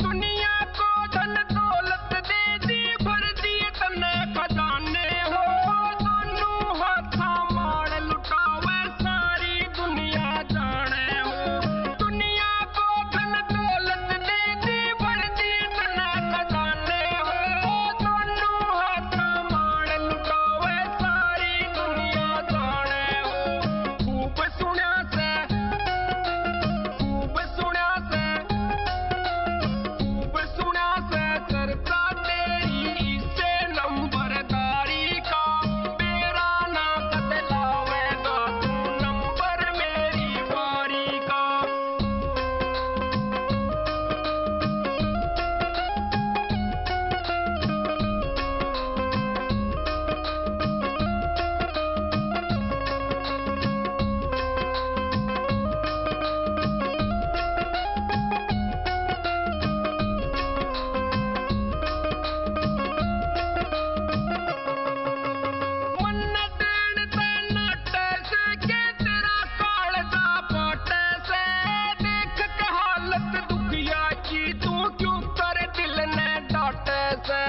दुनिया को धन दौलत दे दी, भर दिए तने खजाने हो। दोनों हाथा मार लुटावे, सारी दुनिया जाने हो। दुनिया को धन दौलत दे दी, भर दिए तने खजाने हो। दोनों हाथा मार लुटावे, सारी दुनिया जाने हो। खूब सुना से, खूब सुना से, खूब सुना से चर्चा तेरी इससे नंबरदारी का। मेरा ना बदलावेगा तू नंबर मेरी बारी का। मन्नत ते नाटे से के तेरा कालजा पाटे से। देख के हालत दुखिया की तू क्यों कर दिल ने डांटे से।